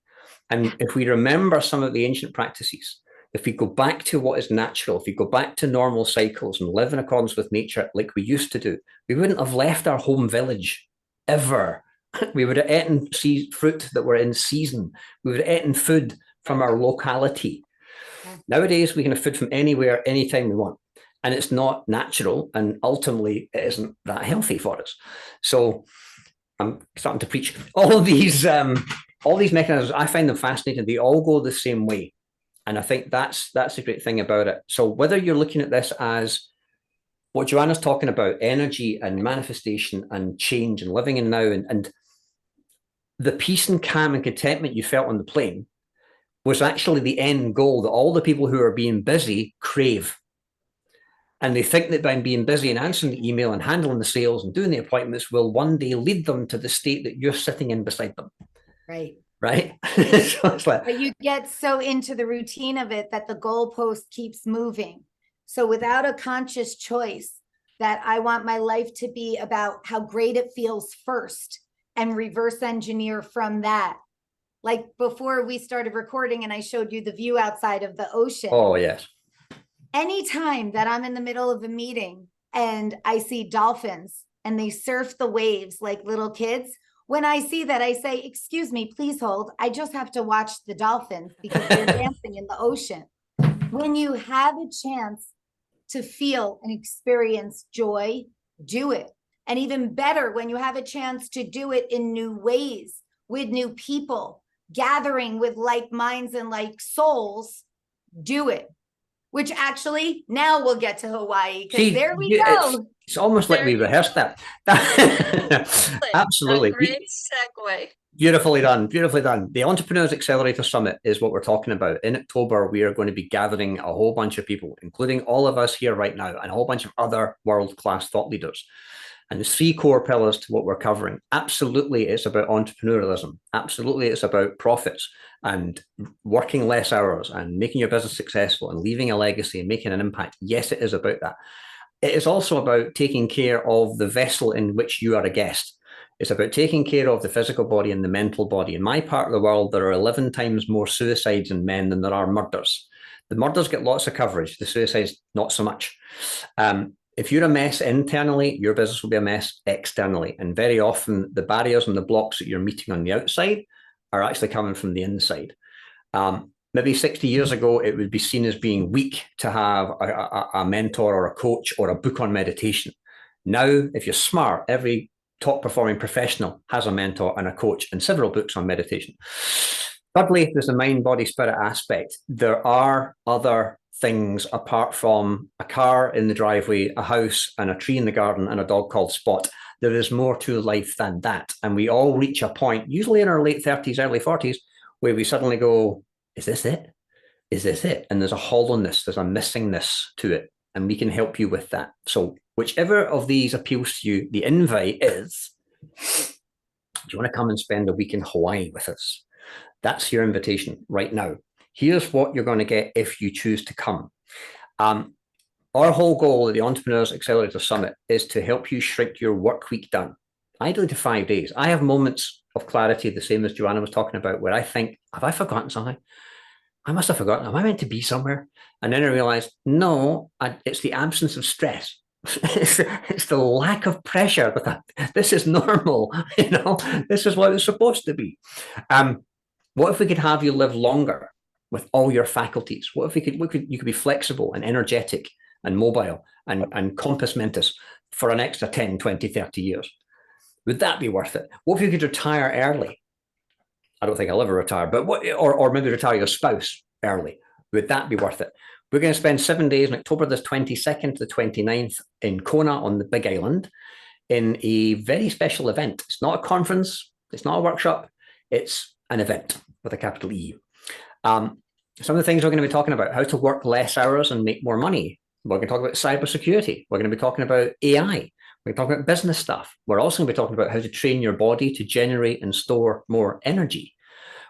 And if we remember some of the ancient practices, if we go back to what is natural, if we go back to normal cycles and live in accordance with nature like we used to do, we wouldn't have left our home village ever. We would have eaten fruit that were in season. We would have eaten food from our locality. Nowadays, we can have food from anywhere, anytime we want. And it's not natural. And ultimately, it isn't that healthy for us. So I'm starting to preach. All these mechanisms, I find them fascinating. They all go the same way. And I think that's the great thing about it. So whether you're looking at this as what Joanna's talking about, energy and manifestation and change and living in now, and the peace and calm and contentment you felt on the plane was actually the end goal that all the people who are being busy crave. And they think that by being busy and answering the email and handling the sales and doing the appointments will one day lead them to the state that you're sitting in beside them. Right. Right. So it's like, but you get so into the routine of it that the goalpost keeps moving. So without a conscious choice that I want my life to be about how great it feels first and reverse engineer from that. Like before we started recording and I showed you the view outside of the ocean. Oh, yes. Anytime that I'm in the middle of a meeting and I see dolphins and they surf the waves like little kids, when I see that, I say, excuse me, please hold. I just have to watch the dolphins because they're dancing in the ocean. When you have a chance to feel and experience joy, do it. And even better, when you have a chance to do it in new ways, with new people, gathering with like minds and like souls, do it. Which actually, now we'll get to Hawaii, because there we go. It's almost like we rehearsed that. Absolutely. A great segue. Beautifully done. Beautifully done. The Entrepreneurs Accelerator Summit is what we're talking about. In October, we are going to be gathering a whole bunch of people, including all of us here right now, and a whole bunch of other world-class thought leaders. And there's 3 core pillars to what we're covering. Absolutely, it's about entrepreneurialism. Absolutely, it's about profits and working less hours and making your business successful and leaving a legacy and making an impact. Yes, it is about that. It is also about taking care of the vessel in which you are a guest. It's about taking care of the physical body and the mental body. In my part of the world, there are 11 times more suicides in men than there are murders. The murders get lots of coverage. The suicides, not so much. If you're a mess internally, your business will be a mess externally. And very often the barriers and the blocks that you're meeting on the outside are actually coming from the inside. Maybe 60 years ago, it would be seen as being weak to have a mentor or a coach or a book on meditation. Now, if you're smart, every top performing professional has a mentor and a coach and several books on meditation. Thirdly, there's the mind, body, spirit aspect. There are other things apart from a car in the driveway, a house and a tree in the garden and a dog called Spot. There is more to life than that. And we all reach a point, usually in our late 30s, early 40s, where we suddenly go, is this it? Is this it? And there's a hollowness, there's a missingness to it. And we can help you with that. So whichever of these appeals to you, the invite is, do you want to come and spend a week in Hawaii with us? That's your invitation right now. Here's what you're going to get if you choose to come. Our whole goal at the Entrepreneurs Accelerator Summit is to help you shrink your work week down, ideally to 5 days. I have moments of clarity, the same as Joanna was talking about, where I think, have I forgotten something? I must have forgotten. Am I meant to be somewhere? And then I realized, no, it's the absence of stress. It's the lack of pressure. But this is normal. You know, this is what it's supposed to be. What if we could have you live longer with all your faculties? What if you could be flexible and energetic and mobile and compass mentis for an extra 10, 20, 30 years? Would that be worth it? What if you could retire early? I don't think I'll ever retire, but or maybe retire your spouse early. Would that be worth it? We're going to spend 7 days in October the 22nd to the 29th in Kona on the Big Island in a very special event. It's not a conference. It's not a workshop. It's an event with a capital E. Some of the things we're going to be talking about: how to work less hours and make more money. We're going to talk about cybersecurity. We're going to be talking about AI. We're going to talk about business stuff. We're also going to be talking about how to train your body to generate and store more energy.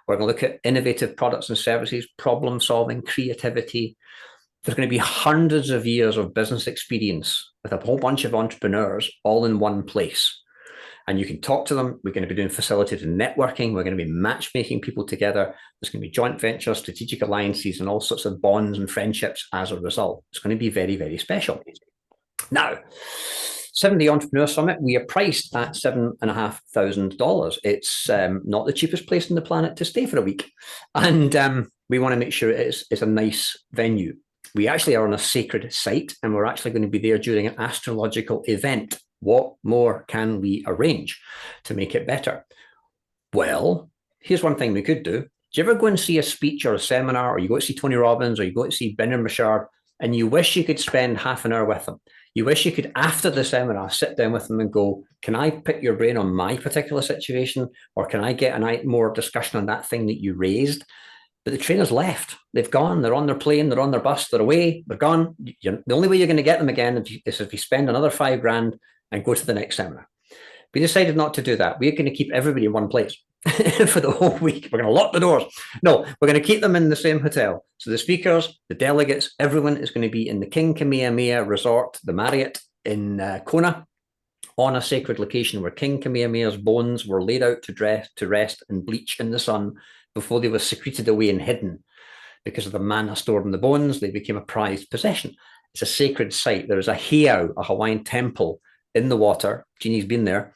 We're going to look at innovative products and services, problem solving, creativity. There's going to be hundreds of years of business experience with a whole bunch of entrepreneurs all in one place. And you can talk to them. We're going to be doing facilitated networking. We're going to be matchmaking people together. There's going to be joint ventures, strategic alliances, and all sorts of bonds and friendships as a result. It's going to be very, very special. Now, 7-day Entrepreneur Summit, we are priced at $7,500. It's not the cheapest place on the planet to stay for a week. And we want to make sure it's a nice venue. We actually are on a sacred site, and we're actually going to be there during an astrological event. What more can we arrange to make it better? Well, here's one thing we could do. Do you ever go and see a speech or a seminar, or you go to see Tony Robbins, or you go to see Brendan Burchard, and you wish you could spend half an hour with them? You wish you could, after the seminar, sit down with them and go, can I pick your brain on my particular situation? Or can I get more discussion on that thing that you raised? But the trainers left. They've gone. They're on their plane. They're on their bus. They're away. They're gone. The only way you're going to get them again is if you spend another $5,000 and go to the next seminar. We decided not to do that. We're going to keep everybody in one place for the whole week. We're going to lock the doors. No, we're going to keep them in the same hotel. So the speakers, the delegates, everyone is going to be in the King Kamehameha Resort, the Marriott in Kona, on a sacred location where King Kamehameha's bones were laid out to rest and bleach in the sun before they were secreted away and hidden. Because of the mana stored in the bones, they became a prized possession. It's a sacred site. There is a heiau, a Hawaiian temple in the water. Jeannie's been there,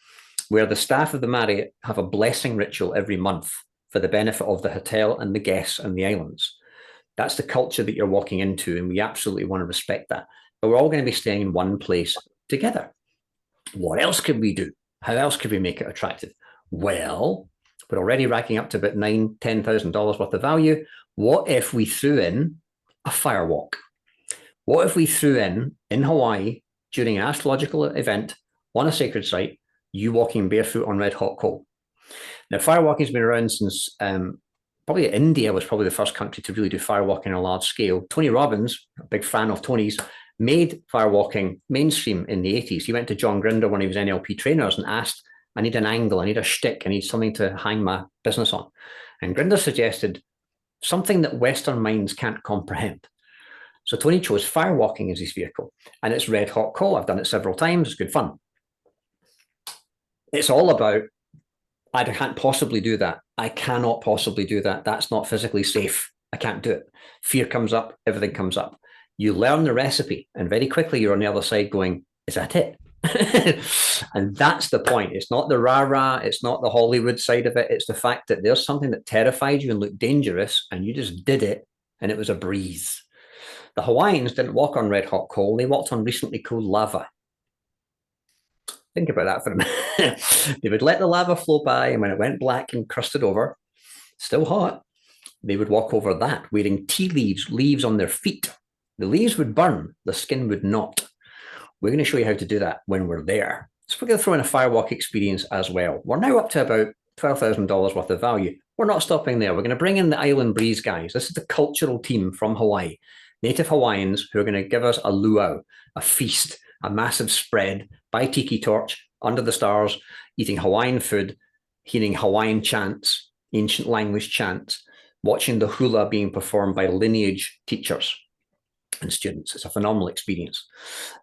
where the staff of the Marriott have a blessing ritual every month for the benefit of the hotel and the guests and the islands. That's the culture that you're walking into, and we absolutely want to respect that. But we're all going to be staying in one place together. What else could we do? How else could we make it attractive? Well, we're already racking up to about $9,000, $10,000 worth of value. What if we threw in a fire walk? What if we threw in Hawaii, during an astrological event on a sacred site, you walking barefoot on red hot coal? Now, firewalking has been around since probably India was probably the first country to really do firewalking on a large scale. Tony Robbins, a big fan of Tony's, made firewalking mainstream in the 80s. He went to John Grinder when he was NLP trainers and asked, I need an angle, I need a shtick, I need something to hang my business on. And Grinder suggested something that Western minds can't comprehend. So Tony chose firewalking as his vehicle, and it's red hot coal. I've done it several times. It's good fun. It's all about, I can't possibly do that. I cannot possibly do that. That's not physically safe. I can't do it. Fear comes up, everything comes up. You learn the recipe, and very quickly you're on the other side going, is that it? And that's the point. It's not the rah-rah. It's not the Hollywood side of it. It's the fact that there's something that terrified you and looked dangerous, and you just did it, and it was a breeze. The Hawaiians didn't walk on red hot coal. They walked on recently cooled lava. Think about that for a minute. They would let the lava flow by, and when it went black and crusted over, still hot, they would walk over that wearing tea leaves on their feet. The leaves would burn, the skin would not. We're going to show you how to do that when we're there. So we're going to throw in a firewalk experience as well. We're now up to about $12,000 worth of value. We're not stopping there. We're going to bring in the Island Breeze guys. This is the cultural team from Hawaii, native Hawaiians who are going to give us a luau, a feast, a massive spread by tiki torch under the stars, eating Hawaiian food, hearing Hawaiian chants, ancient language chants, watching the hula being performed by lineage teachers and students. It's a phenomenal experience.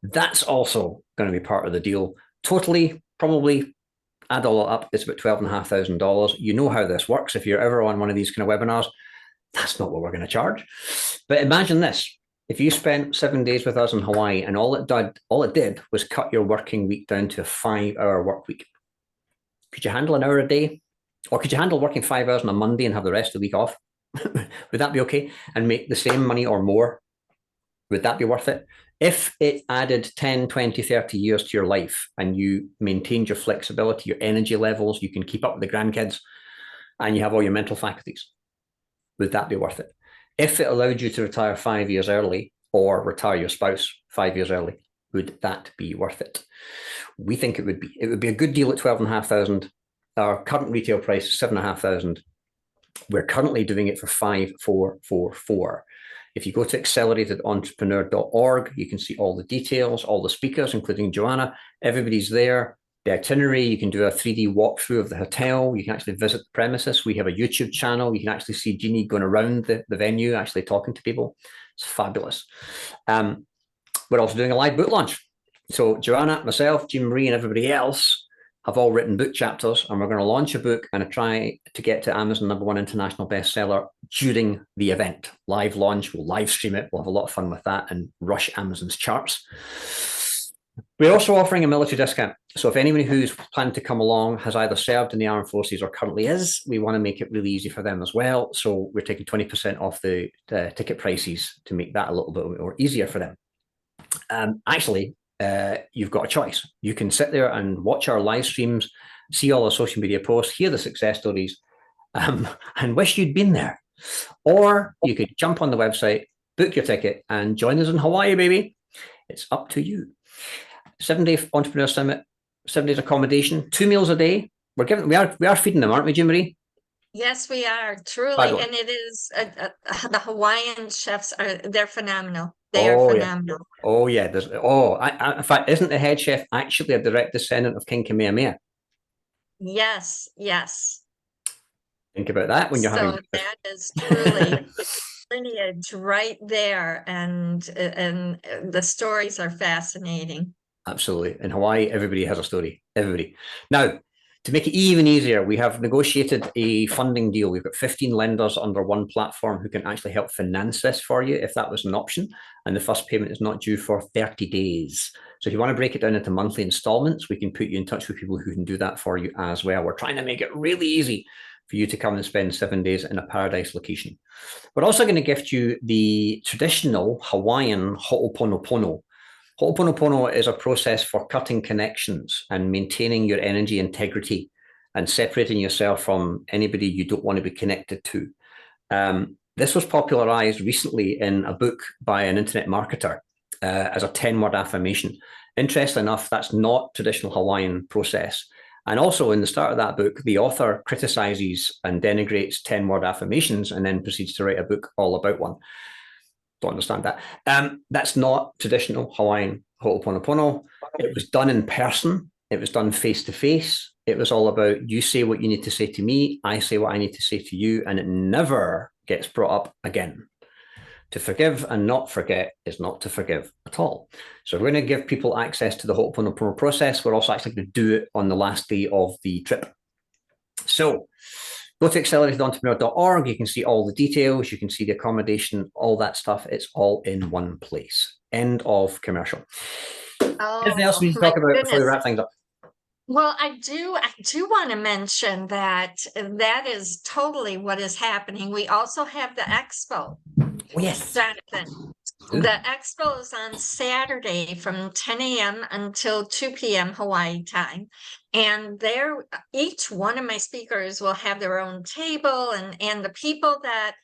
That's also going to be part of the deal. Totally, probably add all up, it's about $12,500. You know how this works. If you're ever on one of these kind of webinars, that's not what we're going to charge. But imagine this. If you spent 7 days with us in Hawaii and all it did was cut your working week down to a 5-hour work week. Could you handle an hour a day? Or could you handle working 5 hours on a Monday and have the rest of the week off? Would that be okay? And make the same money or more? Would that be worth it? If it added 10, 20, 30 years to your life and you maintained your flexibility, your energy levels, you can keep up with the grandkids and you have all your mental faculties, would that be worth it? If it allowed you to retire 5 years early or retire your spouse 5 years early, would that be worth it? We think it would be. It would be a good deal at $12,500. Our current retail price is $7,500. We're currently doing it for $5,444. If you go to acceleratedentrepreneur.org, you can see all the details, all the speakers, including Joanna. Everybody's there. The itinerary, you can do a 3D walkthrough of the hotel. You can actually visit the premises. We have a YouTube channel. You can actually see Jeannie going around the venue, actually talking to people. It's fabulous. We're also doing a live book launch. So Joanna, myself, Jean Marie, and everybody else have all written book chapters, and we're going to launch a book and try to get to Amazon #1 international bestseller during the event. Live launch, we'll live stream it. We'll have a lot of fun with that and rush Amazon's charts. We're also offering a military discount. So if anybody who's planning to come along has either served in the armed forces or currently is, we want to make it really easy for them as well. So we're taking 20% off the ticket prices to make that a little bit more easier for them. You've got a choice. You can sit there and watch our live streams, see all our social media posts, hear the success stories, and wish you'd been there. Or you could jump on the website, book your ticket, and join us in Hawaii, baby. It's up to you. 7-day Entrepreneur Summit, 7 days accommodation, 2 meals a day. We are feeding them, aren't we, Jean Marie? Yes, we are, truly. Fabulous. And it is, the Hawaiian chefs they're phenomenal. They are phenomenal. Yeah. Oh, yeah. In fact, isn't the head chef actually a direct descendant of King Kamehameha? Yes, yes. Think about that when you're having. That is truly lineage right there. And the stories are fascinating. Absolutely. In Hawaii, everybody has a story. Everybody. Now, to make it even easier, we have negotiated a funding deal. We've got 15 lenders under one platform who can actually help finance this for you if that was an option. And the first payment is not due for 30 days. So if you want to break it down into monthly installments, we can put you in touch with people who can do that for you as well. We're trying to make it really easy for you to come and spend 7 days in a paradise location. We're also going to gift you the traditional Hawaiian ho'oponopono. Ho'oponopono is a process for cutting connections and maintaining your energy integrity and separating yourself from anybody you don't want to be connected to. This was popularized recently in a book by an internet marketer as a 10-word affirmation. Interestingly enough, that's not traditional Hawaiian process. And also in the start of that book, the author criticizes and denigrates 10-word affirmations and then proceeds to write a book all about one. Don't understand that. That's not traditional Hawaiian ho'oponopono. It was done in person. It was done face to face. It was all about you say what you need to say to me, I say what I need to say to you, and it never gets brought up again. To forgive and not forget is not to forgive at all. So we're going to give people access to the ho'oponopono process. We're also actually going to do it on the last day of the trip. So go to acceleratedentrepreneur.org. You can see all the details. You can see the accommodation, all that stuff. It's all in one place. End of commercial. Anything else we need to talk about before we wrap things up? Well, I do want to mention that is totally what is happening. We also have the expo. Oh, yes. Jonathan. The expo is on Saturday from 10 a.m. until 2 p.m. Hawaii time. And there, each one of my speakers will have their own table, and the people that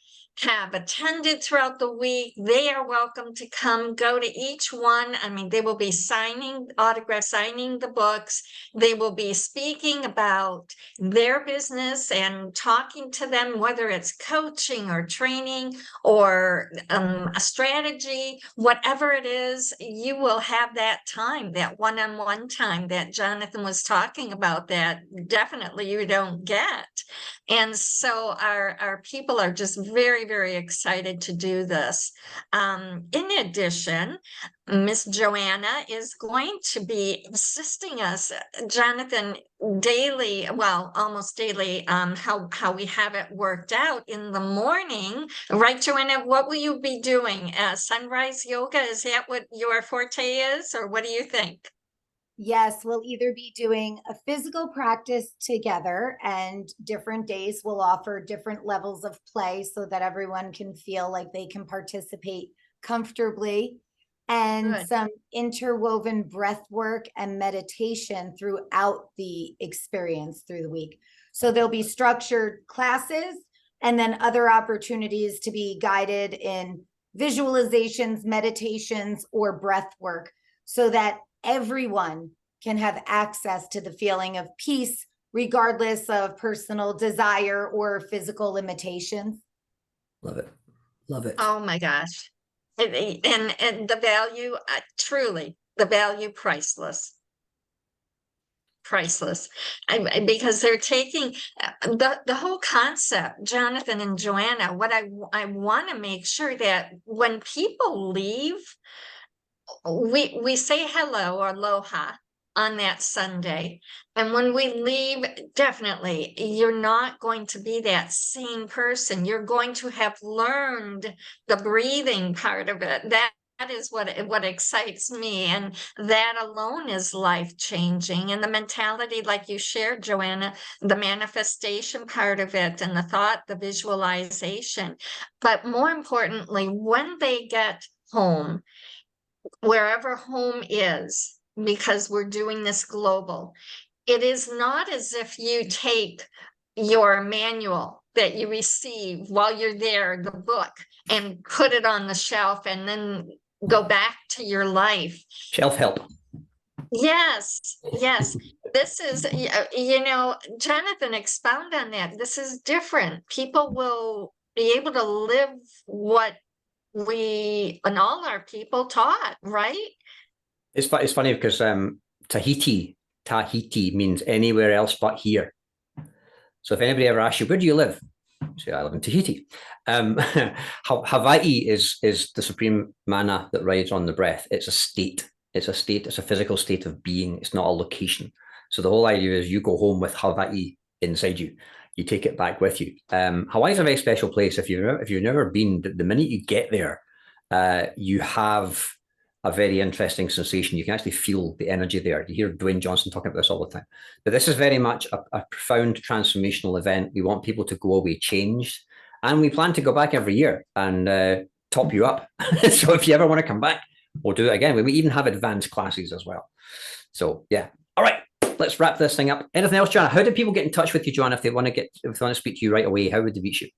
have attended throughout the week, they are welcome to come go to each one. I mean, they will be signing autographs, signing the books. They will be speaking about their business and talking to them, whether it's coaching or training or a strategy, whatever it is. You will have that time, that one-on-one time that Jonathan was talking about, that definitely you don't get. And so our people are just very, very excited to do this. In addition, Miss Joanna is going to be assisting us, Jonathan, daily, well, almost daily, how we have it worked out in the morning. Right, Joanna, what will you be doing? Sunrise yoga, is that what your forte is, or what do you think? Yes, we'll either be doing a physical practice together, and different days will offer different levels of play so that everyone can feel like they can participate comfortably, and Good. some interwoven breath work and meditation throughout the experience through the week. So there'll be structured classes and then other opportunities to be guided in visualizations, meditations, or breath work, so that everyone can have access to the feeling of peace, regardless of personal desire or physical limitations. Love it. Love it. Oh my gosh. And the value, truly, the value, priceless. Priceless. Because they're taking the whole concept, Jonathan and Joanna. What I want to make sure that when people leave, we say hello or aloha on that Sunday. And when we leave, definitely, you're not going to be that same person. You're going to have learned the breathing part of it. That is what excites me. And that alone is life-changing. And the mentality, like you shared, Joanna, the manifestation part of it, and the thought, the visualization. But more importantly, when they get home, wherever home is, because we're doing this global, it is not as if you take your manual that you receive while you're there, the book, and put it on the shelf and then go back to your life. Shelf help. Yes, yes. This is, Jonathan, expound on that. This is different. People will be able to live what we and all our people taught, right? It's funny because Tahiti means anywhere else but here. So if anybody ever asks you, where do you live? Say, I live in Tahiti. Hawaii is the supreme mana that rides on the breath. It's a state. It's a state. It's a physical state of being. It's not a location. So the whole idea is you go home with Hawaii inside you. You take it back with you. Hawaii is a very special place. If you've never been, the minute you get there, you have a very interesting sensation. You can actually feel the energy there. You hear Dwayne Johnson talking about this all the time. But this is very much a profound transformational event. We want people to go away changed. And we plan to go back every year and top you up. So if you ever want to come back, we'll do it again. We even have advanced classes as well. So yeah. All right. Let's wrap this thing up. Anything else, Joanna? How do people get in touch with you, Joanna, if they want to speak to you right away? How would they reach you?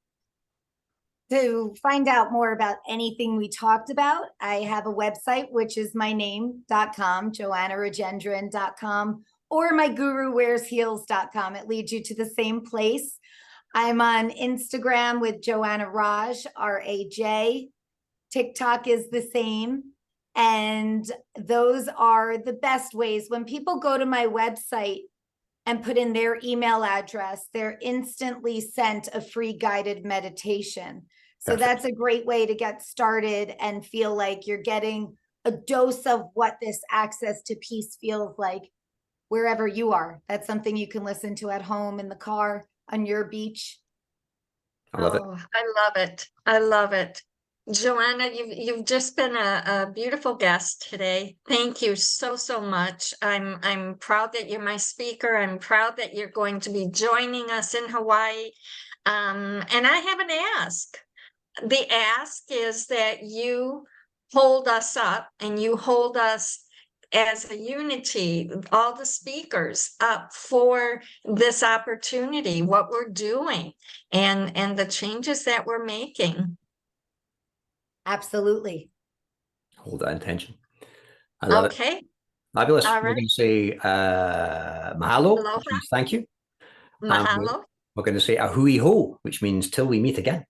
To find out more about anything we talked about, I have a website, which is my name.com, joannarajendran.com, or my guruwearsheels.com. It leads you to the same place. I'm on Instagram with Joanna Raj, R-A-J. TikTok is the same. And those are the best ways. When people go to my website and put in their email address, they're instantly sent a free guided meditation. So Perfect. That's a great way to get started and feel like you're getting a dose of what this access to peace feels like wherever you are. That's something you can listen to at home, in the car, on your beach. I love it. I love it. I love it. Joanna, you've just been a beautiful guest today. Thank you so much. I'm proud that you're my speaker. I'm proud that you're going to be joining us in Hawaii. And I have an ask. The ask is that you hold us up and you hold us as a unity, all the speakers up for this opportunity, what we're doing and the changes that we're making. Absolutely. Hold that intention. I love it. Okay. Fabulous. All We're right. going to say mahalo, Aloha. which means thank you. Mahalo. We're going to say ahui ho, which means till we meet again.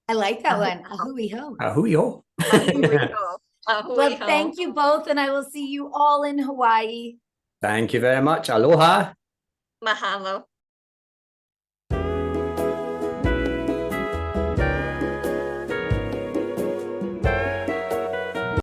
I like that one. Ahui ho. Ahui ho. Ahui ho. Ahui Well, ho. thank you both, and I will see you all in Hawaii. Thank you very much. Aloha. Mahalo.